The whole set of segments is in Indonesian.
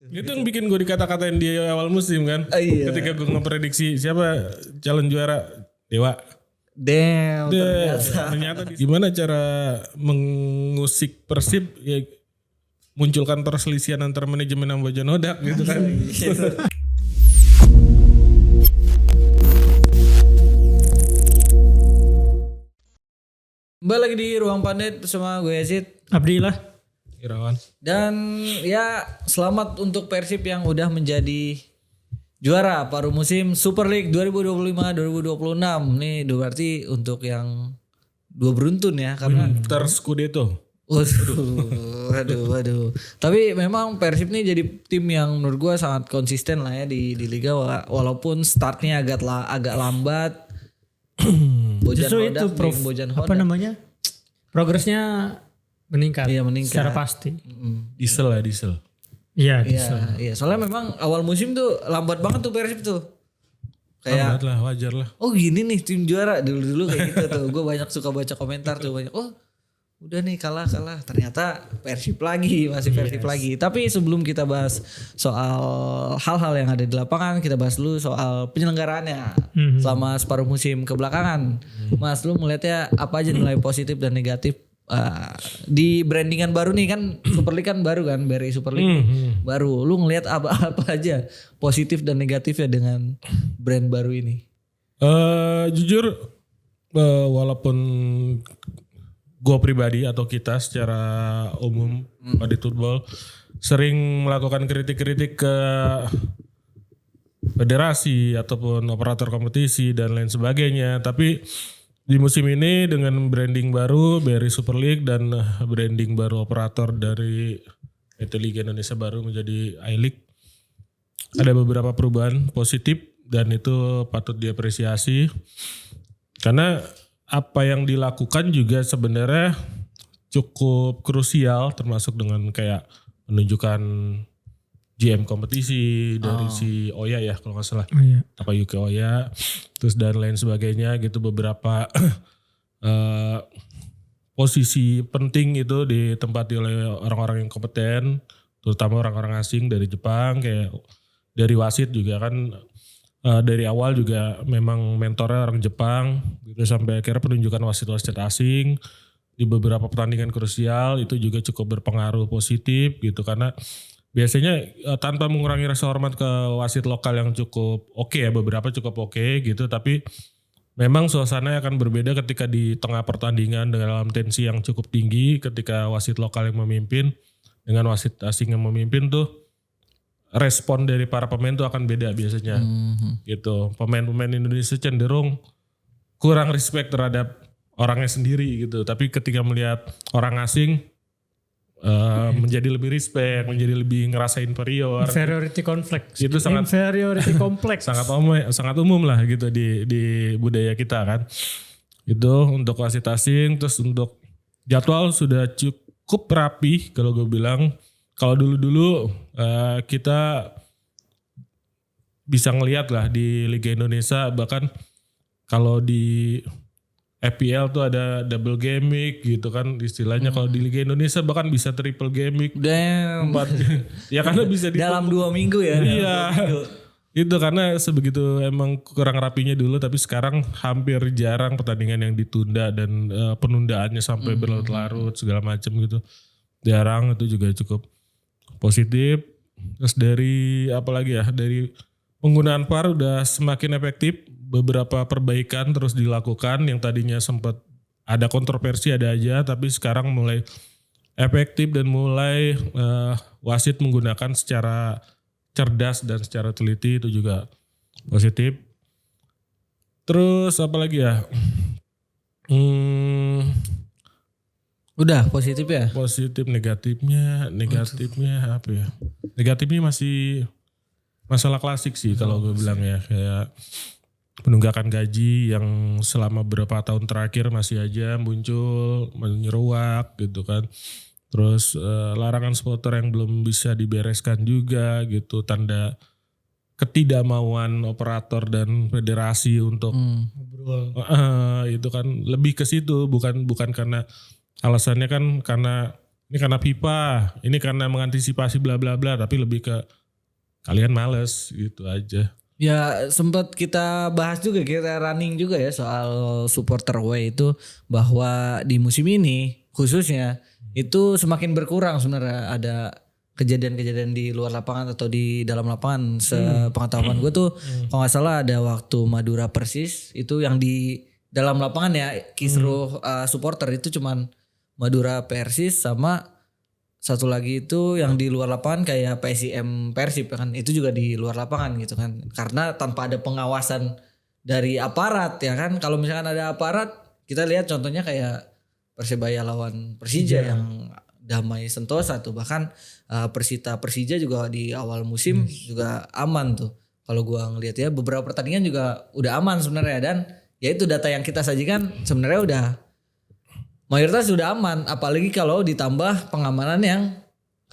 Itu yang bikin gue dikata-katain di awal musim kan. Iya. Ketika gue ngeprediksi siapa calon juara, Dewa. Damn, Ternyata gimana cara mengusik Persib ya, munculkan perselisihan antar manajemen sama Bojan Hodak gitu kan. Kembali lagi di Ruang Pandit bersama gue Yazid, Abdillah, Irawan. dan ya selamat untuk Persib yang udah menjadi juara paruh musim Super League 2025-2026. Nih berarti untuk yang dua beruntun ya karena Winter Scudetto. Waduh. Tapi memang Persib nih jadi tim yang menurut gue sangat konsisten lah ya di liga walaupun startnya agak lambat. justru itu apa namanya, progresnya meningkat. Iya, meningkat secara pasti. Diesel. Iya. Iya. Soalnya memang awal musim tuh lambat banget tuh Persib tuh. Kayak Lambat lah, wajar lah. oh gini nih tim juara dulu kayak gitu tuh. Gue banyak suka baca komentar tuh banyak. Oh udah nih kalah. Ternyata Persib lagi, masih Persib lagi. Tapi sebelum kita bahas soal hal-hal yang ada di lapangan, kita bahas dulu soal penyelenggaraannya selama separuh musim kebelakangan. Mas, lu melihatnya apa aja nilai positif dan negatif di brandingan baru nih kan? Super League kan baru kan, BRI Super League baru. Lu ngelihat apa aja positif dan negatifnya dengan brand baru ini? Jujur walaupun gue pribadi atau kita secara umum Pandit Football sering melakukan kritik-kritik ke federasi ataupun operator kompetisi dan lain sebagainya, tapi di musim ini dengan branding baru BRI Super League dan branding baru operator dari PT Liga Indonesia baru menjadi I-League, ada beberapa perubahan positif dan itu patut diapresiasi karena apa yang dilakukan juga sebenarnya cukup krusial, termasuk dengan kayak menunjukkan GM kompetisi dari si Oya ya kalau nggak salah, apa Yuki Oya, terus dan lain sebagainya gitu, beberapa posisi penting itu ditempati oleh orang-orang yang kompeten, terutama orang-orang asing dari Jepang, kayak dari wasit juga kan. Dari awal juga memang mentornya orang Jepang gitu, sampai akhirnya penunjukan wasit-wasit asing di beberapa pertandingan krusial itu juga cukup berpengaruh positif gitu, karena biasanya tanpa mengurangi rasa hormat ke wasit lokal yang cukup oke ya, beberapa cukup oke gitu, tapi memang suasananya akan berbeda ketika di tengah pertandingan dalam tensi yang cukup tinggi, ketika wasit lokal yang memimpin dengan wasit asing yang memimpin tuh respon dari para pemain tuh akan beda biasanya gitu. Pemain-pemain Indonesia cenderung kurang respect terhadap orangnya sendiri gitu, tapi ketika melihat orang asing menjadi lebih respect, menjadi lebih ngerasa inferior. Inferiority complex. Itu inferiority complex. sangat umum lah gitu di budaya kita kan. Itu untuk wasit asing. Terus untuk jadwal sudah cukup rapi kalau gue bilang. Kalau dulu kita bisa ngelihat lah di Liga Indonesia, bahkan kalau di FPL tuh ada double game week gitu kan istilahnya. Kalau di Liga Indonesia bahkan bisa triple game week. Damn. Ya karena bisa dalam 2 minggu ya. Iya. Itu karena sebegitu emang kurang rapinya dulu, tapi sekarang hampir jarang pertandingan yang ditunda dan penundaannya sampai berlarut-larut segala macam gitu. Jarang, itu juga cukup positif. Terus dari apa lagi ya, dari penggunaan VAR udah semakin efektif, beberapa perbaikan terus dilakukan, yang tadinya sempat ada kontroversi ada aja, tapi sekarang mulai efektif dan mulai wasit menggunakan secara cerdas dan secara teliti, itu juga positif. Terus apa lagi ya, Udah positif ya? positif, negatifnya apa ya? Negatifnya masih masalah klasik sih kalau gue bilang ya, kayak penunggakan gaji yang selama beberapa tahun terakhir masih aja muncul menyeruak gitu kan. Terus larangan supporter yang belum bisa dibereskan juga gitu, tanda ketidakmauan operator dan federasi untuk itu kan lebih ke situ, bukan karena alasannya kan karena ini karena FIFA, ini karena mengantisipasi bla bla bla, tapi lebih ke kalian males gitu aja. Ya sempat kita bahas juga, kita running juga ya soal supporter away itu, bahwa di musim ini khususnya itu semakin berkurang sebenarnya ada kejadian-kejadian di luar lapangan atau di dalam lapangan. Sepengetahuan gue tuh kalau nggak salah ada waktu Madura Persis itu yang di dalam lapangan ya kisruh supporter itu cuman Madura Persis sama satu lagi itu yang di luar lapangan kayak PSIM Persib kan, itu juga di luar lapangan gitu kan, karena tanpa ada pengawasan dari aparat ya kan. Kalau misalkan ada aparat, kita lihat contohnya kayak Persebaya lawan Persija yang damai sentosa tuh, bahkan Persita Persija juga di awal musim juga aman tuh. Kalau gua ngelihat ya beberapa pertandingan juga udah aman sebenarnya, dan ya itu data yang kita sajikan sebenarnya udah mayoritas sudah aman, apalagi kalau ditambah pengamanan yang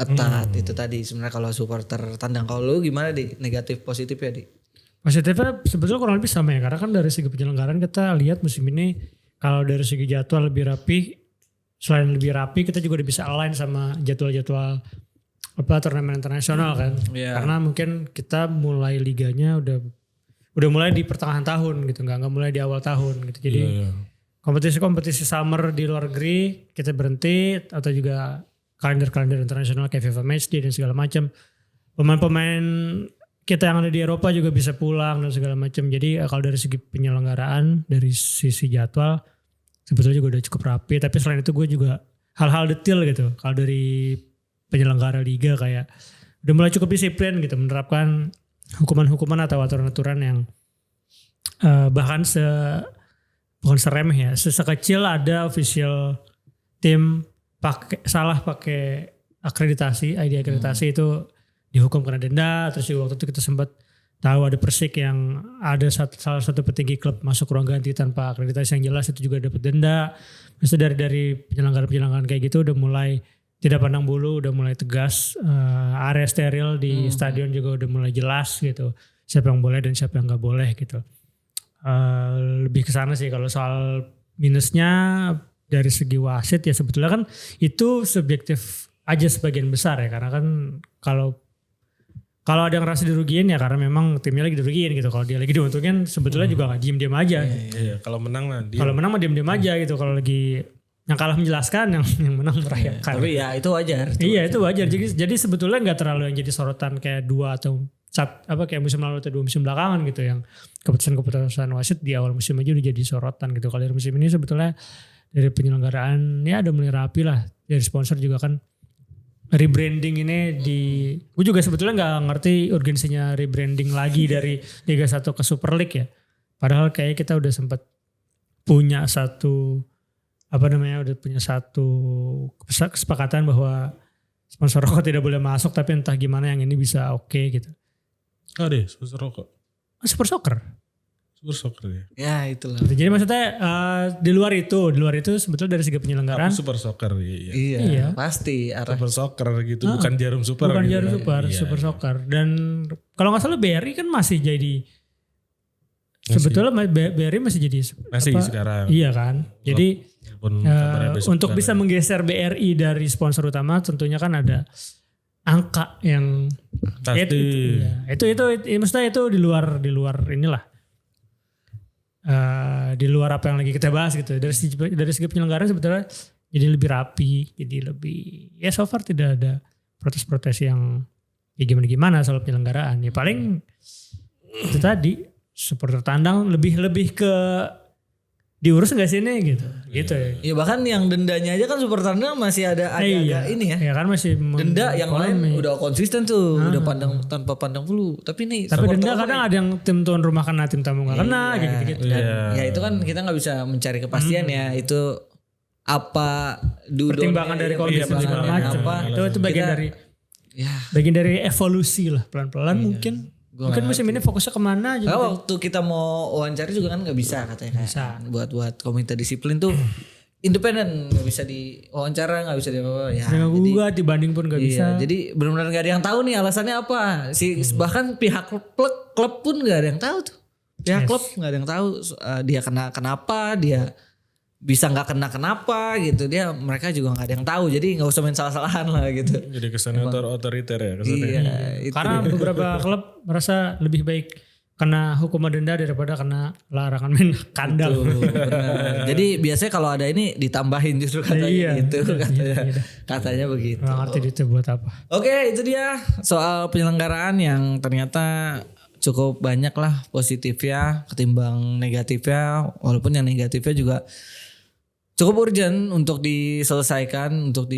ketat. Itu tadi sebenarnya kalau supporter tandang. Kalau lu gimana di negatif positif ya di? Positifnya sebetulnya kurang lebih sama ya, karena kan dari segi penyelenggaraan kita lihat musim ini kalau dari segi jadwal lebih rapi, selain lebih rapi kita juga udah bisa align sama jadwal-jadwal turnamen internasional kan. Karena mungkin kita mulai liganya udah mulai di pertengahan tahun gitu, nggak mulai di awal tahun gitu. Jadi kompetisi summer di luar negeri kita berhenti, atau juga kalender internasional kayak FIFA Matchday dan segala macam. Pemain-pemain kita yang ada di Eropa juga bisa pulang dan segala macam. Jadi kalau dari segi penyelenggaraan, dari sisi jadwal sebetulnya juga udah cukup rapi. Tapi selain itu gue juga hal-hal detail gitu. Kalau dari penyelenggara liga kayak udah mulai cukup disiplin gitu, menerapkan hukuman-hukuman atau aturan-aturan yang bahkan bukan seremeh ya, sekecil ada official tim salah pakai akreditasi, ID akreditasi itu dihukum kena denda. Terus juga waktu itu kita sempat tahu ada Persik yang ada salah satu petinggi klub masuk ruang ganti tanpa akreditasi yang jelas, itu juga dapat denda. Maksudnya dari penyelenggara kayak gitu udah mulai tidak pandang bulu, udah mulai tegas. Area steril di stadion juga udah mulai jelas gitu, siapa yang boleh dan siapa yang nggak boleh gitu. Lebih ke sana sih. Kalau soal minusnya dari segi wasit ya sebetulnya kan itu subjektif aja sebagian besar ya, karena kan kalau ada yang rasa dirugiin ya karena memang timnya lagi dirugiin gitu. Kalau dia lagi diuntungin sebetulnya juga nggak diem aja. Iya, kalau menang lah Kalau menang mah diem aja gitu. Kalau lagi yang kalah menjelaskan, yang menang merayakan. Tapi ya itu wajar. Itu wajar. Jadi sebetulnya nggak terlalu yang jadi sorotan kayak kayak musim lalu atau 2 musim belakangan gitu, yang keputusan wasit di awal musim aja udah jadi sorotan gitu. Kalau dari musim ini sebetulnya dari penyelenggaraan ya udah mulai rapi lah. Dari sponsor juga kan rebranding ini gue juga sebetulnya nggak ngerti urgensinya rebranding lagi dari Liga 1 ke Super League ya. Padahal kayak kita udah sempat punya satu kesepakatan bahwa sponsor rokok tidak boleh masuk, tapi entah gimana yang ini bisa oke gitu. deh sponsor rokok. Super Soccer ya. Ya itulah. Jadi maksudnya di luar itu sebetulnya dari segi penyelenggaraan. Super Soccer iya. Iya. Pasti arah Super Soccer gitu, bukan Jarum Super. Bukan gitu. Jarum Super, Super Soccer. Dan kalau nggak salah BRI kan masih jadi. Sebetulnya BRI masih jadi. Sekarang. Iya kan. Jadi untuk bisa menggeser BRI dari sponsor utama tentunya kan ada angka yang pasti. Itu maksudnya itu di luar inilah. Di luar apa yang lagi kita bahas gitu. Dari segi penyelenggaraan sebetulnya jadi lebih rapi, jadi lebih ya so far tidak ada protes-protes yang ya gimana soal penyelenggaraan. Ya paling itu tadi supporter tandang lebih ke diurus nggak sih ini gitu ya. Ya bahkan yang dendanya aja kan supporter tandang masih ada agak ini ya. Ya kan masih denda yang lain udah konsisten tuh, udah tanpa pandang bulu. Tapi nih tapi denda kadang ada yang tim tuan rumah kena, tim tamu nggak kena gitu. Ya itu kan kita nggak bisa mencari kepastian ya. Itu apa pertimbangan dari kondisi segala macam. Itu bagian dari evolusi lah pelan-pelan mungkin. Mungkin musim ini fokusnya kemana aja. Waktu kita mau wawancara juga kan nggak bisa katanya. Bisa. Buat komite disiplin tuh independen, nggak bisa di wawancara, nggak bisa di apa ya. Gugat dibanding pun nggak bisa. Jadi benar-benar nggak ada yang tahu nih alasannya apa. Bahkan pihak klub pun nggak ada yang tahu tuh. Pihak klub nggak ada yang tahu dia kenapa dia bisa nggak kenapa gitu, mereka juga nggak ada yang tahu, jadi nggak usah main salah-salahan lah gitu. Jadi kesannya otoriter ya kesannya. Iya, itu Karena beberapa klub merasa lebih baik kena hukuman denda daripada kena larangan main kandang. Tuh, benar. Jadi biasanya kalau ada ini ditambahin justru katanya Iya, gitu, katanya begitu. Nggak ngerti itu buat apa. Oke, itu dia soal penyelenggaraan yang ternyata cukup banyak lah positifnya ketimbang negatifnya, walaupun yang negatifnya juga cukup urgent untuk diselesaikan, untuk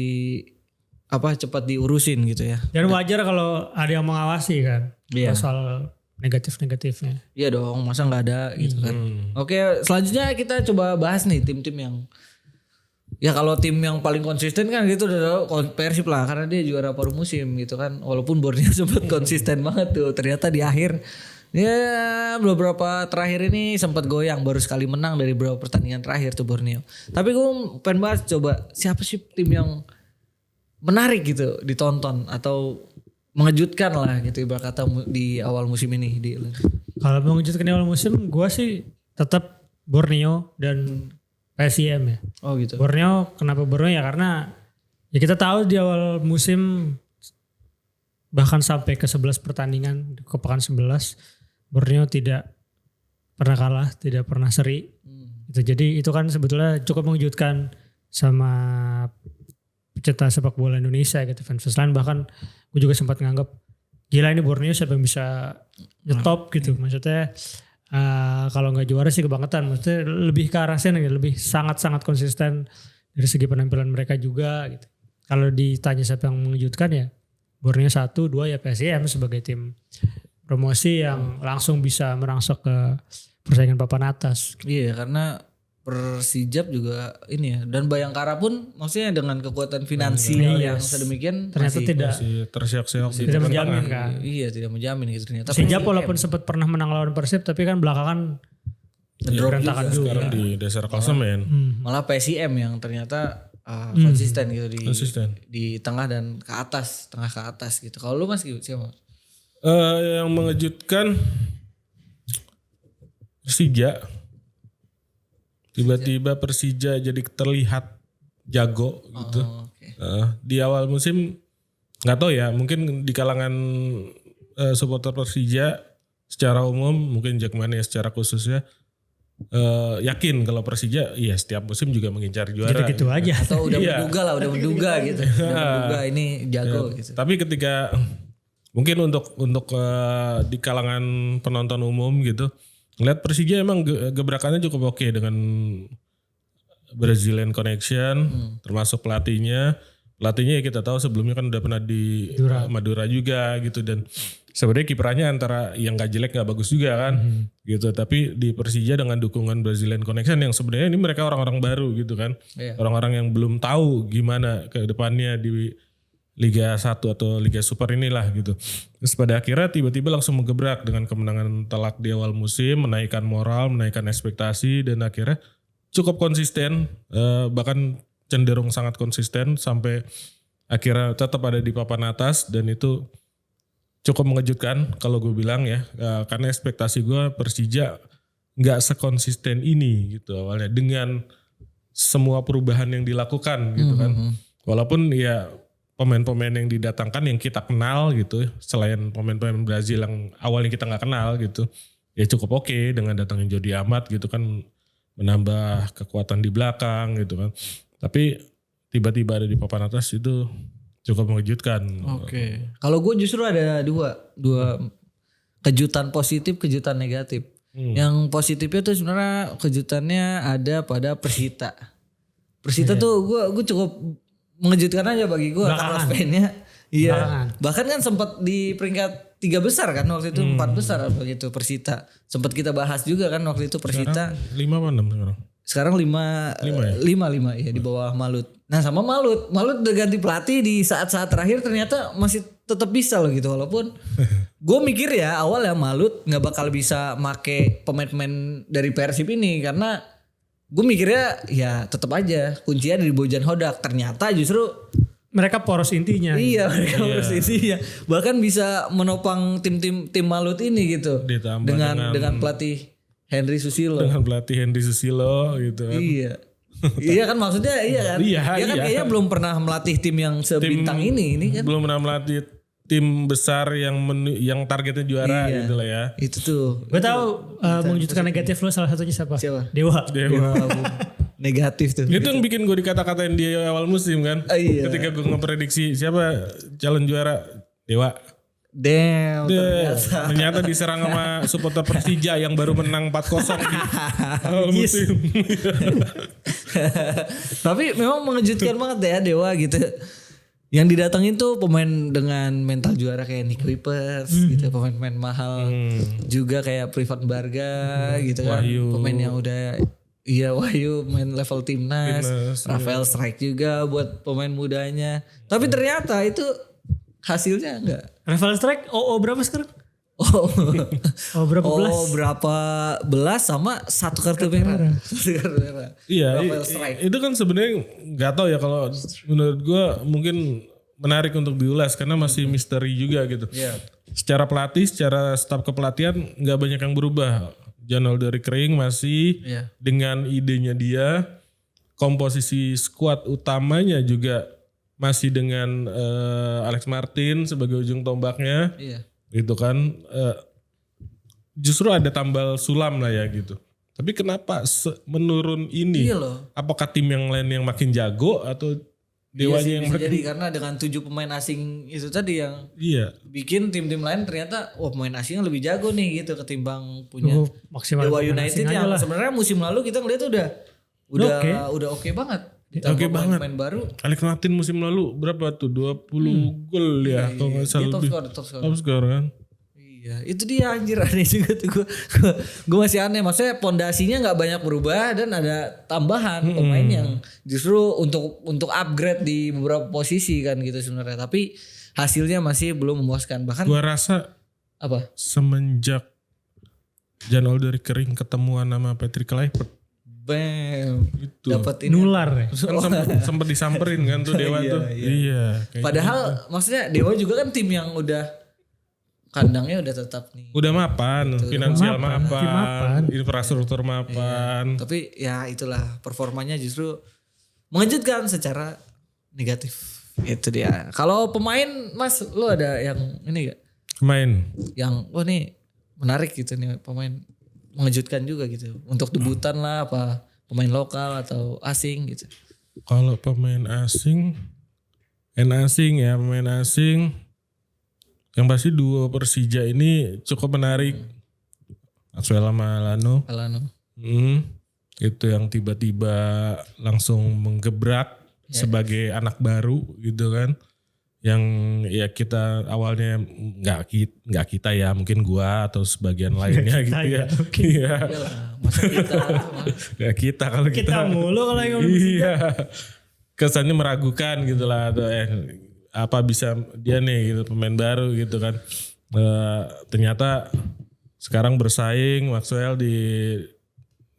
cepat diurusin gitu ya. Dan wajar kalau ada yang mengawasi kan. Iya. Soal negatif-negatifnya. Iya dong, masa nggak ada gitu kan. Oke, selanjutnya kita coba bahas nih tim-tim yang ya kalau tim yang paling konsisten kan gitu udah Persib lah, karena dia juara paruh musim gitu kan. Walaupun Borneo sempat konsisten banget tuh, ternyata di akhir ya beberapa terakhir ini sempat goyang, baru sekali menang dari beberapa pertandingan terakhir tuh Borneo. Tapi gue pengen bahas coba siapa sih tim yang menarik gitu ditonton atau mengejutkan lah gitu ibarat kata di awal musim ini di. Kalau mengejutkan di awal musim, gue sih tetap Borneo dan PSIM ya. Oh gitu. Borneo, kenapa Borneo ya karena ya kita tahu di awal musim bahkan sampai ke 11 pertandingan ke pekan 11 Borneo tidak pernah kalah, tidak pernah seri. Gitu. Jadi itu kan sebetulnya cukup mengejutkan sama pecinta sepak bola Indonesia gitu, fans lain. Bahkan gue juga sempat nganggap gila ini Borneo siapa yang bisa nyetop gitu. Maksudnya kalau nggak juara sih kebangetan. Maksudnya lebih ke arah sana gitu, lebih sangat-sangat konsisten dari segi penampilan mereka juga gitu. Kalau ditanya siapa yang mengejutkan ya Borneo 1, 2 ya PSIM sebagai tim promosi yang langsung bisa merangsek ke persaingan papan atas. Iya, karena Persijap juga ini ya, dan Bayangkara pun maksudnya dengan kekuatan finansial yang sedemikian ternyata tidak tersiak-siak tidak menjamin kan. Iya, tidak menjamin gitu ternyata. Persijap walaupun sempat pernah menang lawan Persib tapi kan belakangan berantakan juga. Sekarang di dasar klasemen. Malah PSIM yang ternyata konsisten gitu di tengah dan ke atas, tengah ke atas gitu. Kalau lu Mas siapa? Yang mengejutkan Persija. Tiba-tiba Persija jadi terlihat jago gitu. Okay. Di awal musim nggak tahu ya, mungkin di kalangan supporter Persija secara umum, mungkin Jackmania secara khususnya yakin kalau Persija ya setiap musim juga mengincar juara. Gitu aja. Atau udah menduga gitu. Udah menduga ini jago gitu. Tapi ketika mungkin untuk di kalangan penonton umum gitu, ngeliat Persija emang gebrakannya cukup oke dengan Brazilian Connection, termasuk pelatihnya ya kita tahu sebelumnya kan udah pernah di Madura juga gitu, dan sebenarnya kiprahnya antara yang nggak jelek nggak bagus juga kan gitu. Tapi di Persija dengan dukungan Brazilian Connection yang sebenarnya ini mereka orang-orang baru gitu kan, orang-orang yang belum tahu gimana ke depannya di Liga 1 atau Liga Super inilah gitu. Terus pada akhirnya tiba-tiba langsung menggebrak dengan kemenangan telak di awal musim, menaikkan moral, menaikkan ekspektasi, dan akhirnya cukup konsisten, bahkan cenderung sangat konsisten sampai akhirnya tetap ada di papan atas, dan itu cukup mengejutkan kalau gue bilang ya, karena ekspektasi gue Persija nggak sekonsisten ini gitu awalnya dengan semua perubahan yang dilakukan gitu kan. Walaupun ya pemain-pemain yang didatangkan yang kita kenal gitu, selain pemain-pemain Brazil yang awalnya kita nggak kenal gitu, ya cukup oke dengan datangnya Jody Amat gitu kan, menambah kekuatan di belakang gitu kan. Tapi tiba-tiba ada di papan atas itu cukup mengejutkan. Oke. Kalau gue justru ada dua kejutan positif, kejutan negatif. Yang positifnya tuh sebenarnya kejutannya ada pada Persita. Persita tuh gue cukup mengejutkan aja bagi gue karena fan-nya. Iya. Bahkan kan sempat di peringkat 3 besar kan waktu itu, 4 besar begitu Persita. Sempat kita bahas juga kan waktu itu Persita. 5 apa 6 sekarang? Sekarang 5 ya di bawah Malut. Nah sama Malut udah ganti pelatih di saat-saat terakhir ternyata masih tetap bisa loh gitu, walaupun gue mikir ya awal ya Malut nggak bakal bisa make pemain-pemain dari Persib ini, karena gue mikirnya ya tetap aja kuncinya dari Bojan Hodak. Ternyata justru mereka poros intinya. Iya, mereka poros intinya. Bahkan bisa menopang tim Malut ini gitu. Ditambah dengan pelatih Henry Susilo. Dengan pelatih Henry Susilo gitu kan. Iya. Iya kan maksudnya iya kan. Iya, Dia kan iya. kayaknya belum pernah melatih tim yang sebintang ini kan. Belum pernah melatih tim besar yang targetnya juara Iya. gitu lah ya. Itu tuh. Gue tahu mengejutkan negatif lo salah satunya siapa? Siapa? Dewa. Dewa, Bu. Negatif tuh. Itu yang bikin gue dikata-katain di awal musim kan. Iya. Ketika gue ngeprediksi siapa calon juara, Dewa. Damn, Ternyata diserang sama supporter Persija yang baru menang 4-0 di awal musim. Tapi memang mengejutkan banget ya Dewa gitu. Yang didatengin tuh pemain dengan mental juara kayak Nick Kuipers gitu, pemain-pemain mahal juga kayak Privat Barga gitu kan, Wahyu. pemain yang udah Wahyu main level timnas, Rafael Strike juga buat pemain mudanya. Tapi ternyata itu hasilnya enggak. Rafael Strike OO berapa sekarang? Oh, Berapa belas? berapa belas sama satu kartu merah. Satu kartu merah. Iya, Rafael Strike. itu kan sebenarnya nggak tahu ya, kalau menurut gue mungkin menarik untuk diulas karena masih misteri juga gitu. Iya. Secara pelatih, secara staf kepelatihan nggak banyak yang berubah. Janol dari Kering masih Iya. dengan idenya dia, komposisi skuad utamanya juga masih dengan Alex Martin sebagai ujung tombaknya. Iya. Gitu kan, justru ada tambal sulam lah ya gitu. Tapi kenapa menurun ini? Iya loh. Apakah tim yang lain yang makin jago atau Iya sih, Dewanya yang bisa makin? jadi karena dengan 7 pemain asing itu tadi yang Iya, bikin tim-tim lain ternyata pemain asingnya lebih jago nih gitu ketimbang punya Tunggu maksimal Dewa pemain United asing aja yang lah. sebenarnya musim lalu kita ngeliat udah oke banget. Oke banget. Pemain baru. Alex Martin musim lalu berapa tuh? 20 gol ya kalau nggak Dia salah top lebih. score. Top score kan. Iya, itu dia anjir aneh juga tuh gue masih aneh. Maksudnya pondasinya nggak banyak berubah dan ada tambahan pemain yang justru untuk upgrade di beberapa posisi kan gitu sebenarnya. Tapi hasilnya masih belum memuaskan. Bahkan Gua rasa apa? semenjak Janol dari Kering ketemuan sama Patrick Kluivert Bam. itu. Dapat ini. Nular ya. Kan sempet disamperin kan tuh Dewa Iya, tuh. iya. Iya. kayak Padahal maksudnya Dewa juga kan tim yang udah kandangnya udah tetap nih. udah mapan, finansial Mapan, tim mapan. infrastruktur mapan. Tapi ya itulah performanya justru mengejutkan secara negatif. Itu dia. Kalau pemain Mas, lu ada yang ini gak? Main. Yang wah nih menarik gitu nih pemain mengejutkan juga gitu. Untuk debutan lah apa pemain lokal atau asing gitu. Kalau pemain asing, pemain asing yang pasti dua Persija ini cukup menarik. Maxwell sama Lano. Alano. Itu yang tiba-tiba langsung menggebrak sebagai anak baru gitu kan. Yang ya kita awalnya nggak kita ya, mungkin gua atau sebagian lainnya gitu ya. Iya. Iyalah, masa kita Nggak kita kalau Kita mulu kalau yang ngomong iya. Kesannya meragukan gitu lah, atau apa bisa dia nih gitu pemain baru gitu kan. Ternyata sekarang bersaing Maxwell di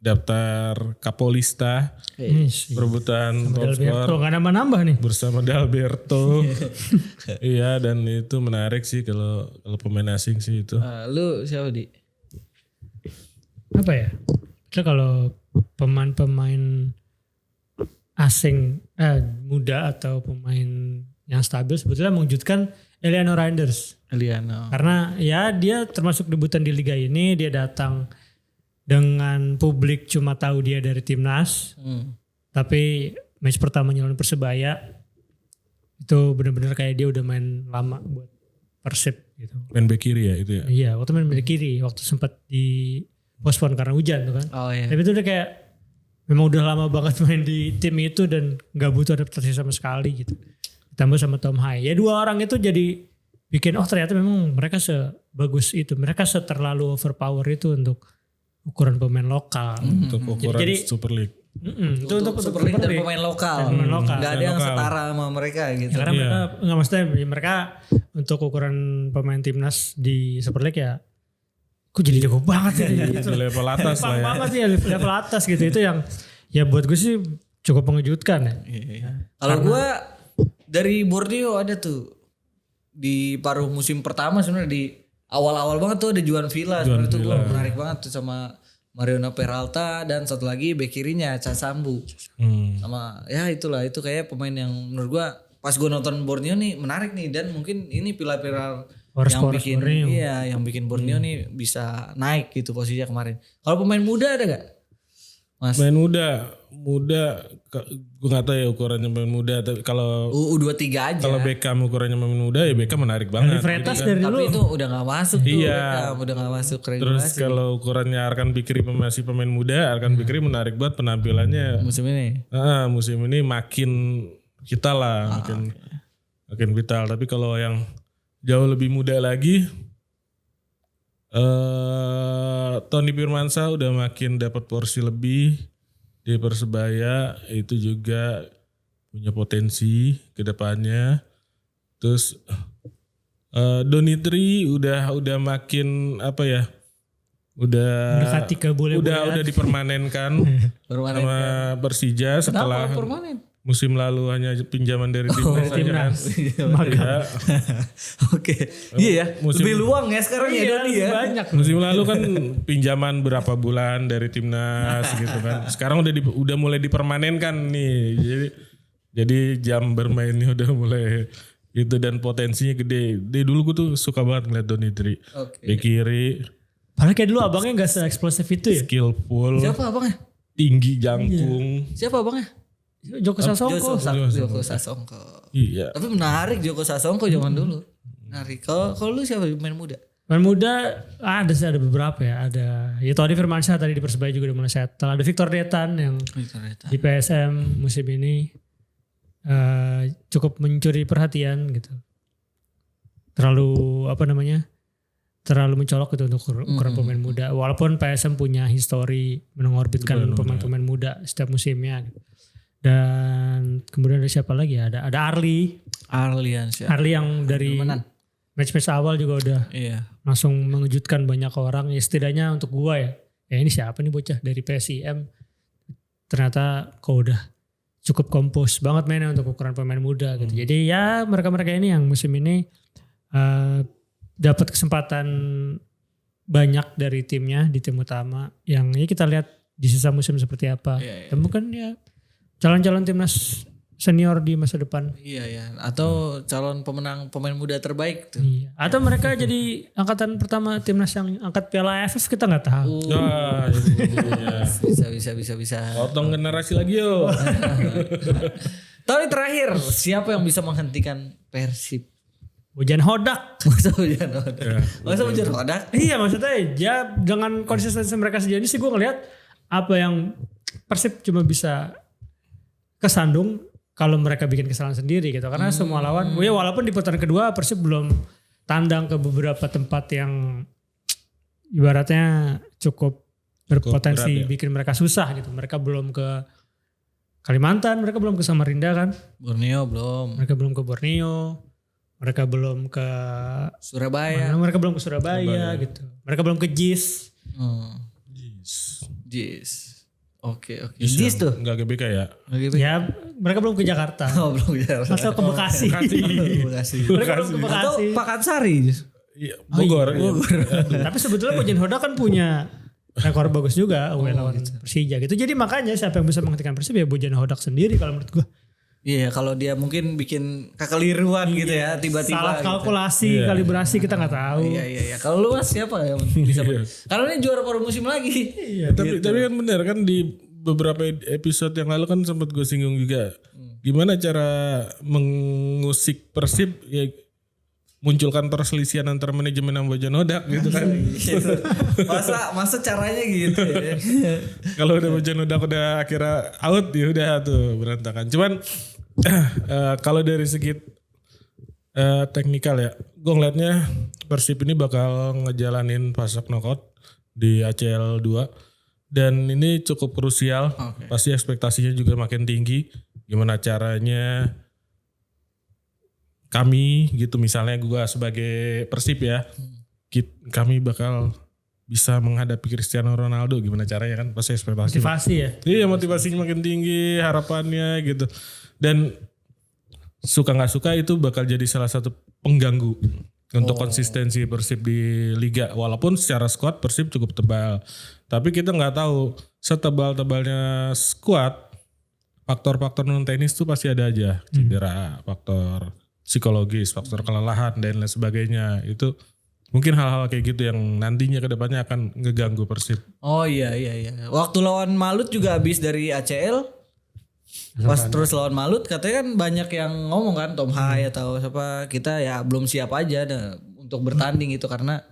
daftar Kapolista perebutan top Alberto skor nggak nambah-nambah nih. bersama Dalberto. Iya, dan itu menarik sih kalau pemain asing sih itu. lu siapa di? Apa ya? Itu kalau pemain-pemain asing muda atau pemain yang stabil sebetulnya mengejutkan Eliano Reinders. Eliano. Karena ya dia termasuk debutan di liga ini, dia datang dengan publik cuma tahu dia dari timnas. Tapi match pertamanya lawan Persebaya itu benar-benar kayak dia udah main lama buat Persib gitu. Main bek kiri ya itu ya. Iya, waktu main bek kiri, waktu sempat di postpone karena hujan tuh kan. Oh iya. Tapi itu udah kayak memang udah lama banget main di tim itu dan gak butuh adaptasi sama sekali gitu. Ditambah sama Tom Hai. Ya dua orang itu jadi bikin ternyata memang mereka sebagus itu. Mereka terlalu overpower itu untuk ukuran pemain lokal. Untuk ukuran Jadi Super League. Itu untuk Super League dan pemain lokal. Pemain lokal. Gak ada yang setara sama mereka gitu. Ya, karena mereka nggak maksudnya mereka untuk ukuran pemain timnas di Super League ya, kok jadi jago banget ya. Di level atas lah ya. banget ya level atas gitu. Itu yang ya buat gue sih cukup mengejutkan ya. Kalau gue dari Borneo ada tuh di paruh musim pertama sebenarnya di awal-awal banget tuh ada Juan Villa. Sebenarnya tuh gue menarik banget tuh sama Mariano Peralta, dan satu lagi bek kirinya Casambu. Sama ya itulah, itu kayak pemain yang menurut gua pas gua nonton Borneo nih menarik nih, dan mungkin ini pilar-pilar yang bikin Borneo. yang bikin Borneo nih bisa naik gitu posisinya kemarin. Kalau pemain muda ada gak? Mas. Pemain muda gue nggak tahu ya ukurannya pemain muda, tapi kalau U23 aja. kalau Beckham ukurannya pemain muda ya Beckham menarik banget. Freitas gitu kan. dari dulu. Tapi itu udah gak masuk tuh. Iya. Beckham, udah gak masuk Terus regulasi kalau ukurannya Arkan Fikri masih pemain muda, Arkan Fikri menarik banget penampilannya. musim ini. Musim ini makin vital lah, makin vital. Tapi kalau yang jauh lebih muda lagi, Tony Firmansyah udah makin dapat porsi lebih di Persebaya, itu juga punya potensi ke depannya. Terus Donitri udah makin apa ya? Udah Mendekati ke udah dipermanenkan Permanen. sama Persija setelah Kenapa permanen? musim lalu hanya pinjaman dari timnas aja kan. Iya. Oke. Iya ya. Musim- Lebih luang ya sekarang ya Doni ya. Banyak. Musim lalu kan pinjaman berapa bulan dari timnas gitu kan. Sekarang udah mulai dipermanenkan nih. Jadi jam bermainnya udah mulai itu, dan potensinya gede. Dari dulu gue tuh suka banget ngeliat Donitri. Oke. Bek kiri, Padahal kayak dulu abangnya gak se-eksplosif itu ya. skillful, Siapa abangnya? tinggi jangkung. Siapa abangnya? Joko Sasongko. Joko Sasongko. Iya. Tapi menarik Joko Sasongko zaman dulu. Menarik. Kalau lu siapa pemain muda? Pemain muda ada sih, ada beberapa ya. Ada ya Tony Firmansyah tadi di Persebaya juga udah mulai settle. Ada Victor Detan yang di PSM musim ini cukup mencuri perhatian gitu. Terlalu mencolok gitu untuk ukuran pemain muda. Walaupun PSM punya histori mengorbitkan pemain-pemain muda setiap musimnya. Gitu. Dan kemudian ada siapa lagi ya? Ada Arli. Arliansyah. Arli yang dari Temenan. match-match awal juga udah Iya. langsung mengejutkan banyak orang. Ya setidaknya untuk gua ya. Ya ini siapa nih bocah dari PSIM. Ternyata kok udah cukup kompos banget mainnya untuk ukuran pemain muda gitu. Jadi ya mereka-mereka ini yang musim ini dapat kesempatan banyak dari timnya di tim utama. Yang ya kita lihat di sisa musim seperti apa. Dan bukan ya calon-calon timnas senior di masa depan. Iya ya. Atau calon pemenang pemain muda terbaik tuh. Iya. Atau mereka jadi angkatan pertama timnas yang angkat Piala AFF, kita nggak tahu. Wah, iya. Bisa. Potong generasi lagi yo. Tapi terakhir, siapa yang bisa menghentikan Persib? Hujan Hodak. Masa hujan Hodak? Masa hujan Hodak? Iya maksudnya ya dengan konsistensi mereka sejauh ini sih gue ngelihat apa yang Persib cuma bisa kesandung kalau mereka bikin kesalahan sendiri gitu. Karena semua lawan, ya walaupun di putaran kedua Persib belum tandang ke beberapa tempat yang ibaratnya cukup berpotensi berat ya. bikin mereka susah gitu. Mereka belum ke Kalimantan, mereka belum ke Samarinda kan. Borneo belum. Mereka belum ke Borneo. Mereka belum ke Surabaya. mereka belum ke Surabaya gitu. Mereka belum ke JIS. Jis. Oke. Jis tuh. Enggak GBK ya. Ya, mereka belum ke Jakarta. Oh belum ya. Masuk ke Bekasi. Bekasi. Mereka belum ke Atau Bekasi. Pakansari. Iya, Bogor. Iya. Tapi sebetulnya Bojan Hoda kan punya rekor bagus juga away lawan Persija gitu. Jadi makanya siapa yang bisa menghentikan Persib ya Bojan Hodak sendiri kalau menurut gua. Iya kalau dia mungkin bikin kekeliruan gitu ya tiba-tiba. Salah gitu. kalkulasi, kalibrasi kita nggak tahu. Iya. Kalau lu Mas siapa yang bisa? Karena ini juara paruh musim lagi. Iya. Tapi kan benar kan di beberapa episode yang lalu kan sempat gue singgung juga. Gimana cara mengusik Persib ya, munculkan perselisihan antara manajemen dan Bojan Hodak gitu kan. masa caranya gitu ya. Kalau udah Bojan Hodak udah akhirnya out ya udah tuh berantakan. Cuman kalau dari segi teknikal ya, gue ngeliatnya Persib ini bakal ngejalanin fase knockout di ACL 2. Dan ini cukup krusial, pasti ekspektasinya juga makin tinggi. Gimana caranya kami gitu misalnya gue sebagai Persib ya, kami bakal bisa menghadapi Cristiano Ronaldo, gimana caranya kan, pasti ekspektasi. Motivasi ya. Iya motivasinya makin tinggi, harapannya gitu. Dan suka gak suka itu bakal jadi salah satu pengganggu untuk konsistensi Persib di Liga. Walaupun secara squad Persib cukup tebal. Tapi kita nggak tahu setebal-tebalnya squad, faktor-faktor non teknis tuh pasti ada aja. Cedera, faktor psikologis, faktor kelelahan dan lain sebagainya. Itu mungkin hal-hal kayak gitu yang nantinya kedepannya akan ngeganggu Persib. Oh iya. Waktu lawan Malut juga habis dari ACL. Pas terus lawan Malut katanya kan banyak yang ngomong kan Tom Hai atau siapa, kita ya belum siap aja untuk bertanding itu karena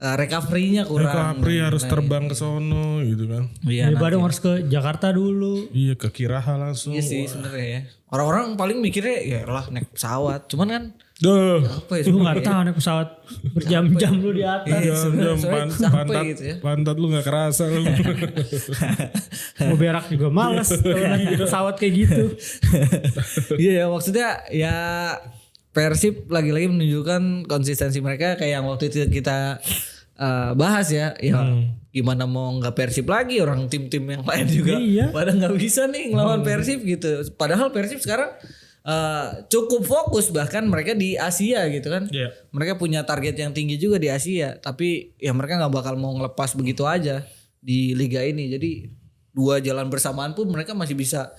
recovery-nya kurang. Recovery harus terbang ke sono gitu kan. Iya, Dari Bandung harus ke Jakarta dulu. Iya ke Kiraha langsung. iya sih sebenarnya ya. Orang-orang paling mikirnya ya lah naik pesawat. Cuman kan Duh. apa ya? Lu gak tahu naik pesawat berjam-jam lu di atas. Iya, Jam soalnya capek gitu ya. pantat lu gak kerasa lu. Mau berak juga males kalau naik pesawat kayak gitu. Iya ya, maksudnya ya Persib lagi-lagi menunjukkan konsistensi mereka kayak yang waktu itu kita bahas ya. Ya gimana mau nggak Persib lagi, orang tim-tim yang lain juga Iya. pada nggak bisa nih ngelawan Persib gitu. Padahal Persib sekarang cukup fokus, bahkan mereka di Asia gitu kan. Iya. Mereka punya target yang tinggi juga di Asia, tapi ya mereka nggak bakal mau ngelepas begitu aja di liga ini. Jadi 2 jalan bersamaan pun mereka masih bisa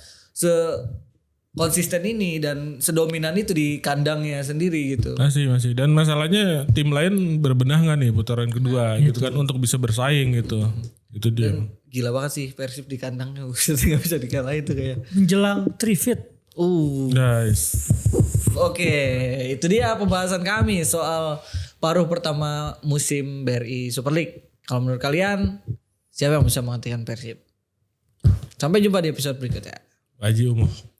konsisten ini dan sedominan itu di kandangnya sendiri gitu. Masih. Dan masalahnya tim lain berbenah gak nih putaran kedua gitu kan untuk bisa bersaing gitu. Itu dia. Gila banget sih Persib di kandangnya, nggak bisa dikalahin tuh kayak. Menjelang trifit. Guys. Oke, itu dia pembahasan kami soal paruh pertama musim BRI Super League. Kalau menurut kalian siapa yang bisa menggantikan Persib? Sampai jumpa di episode berikutnya. Haji Umuh.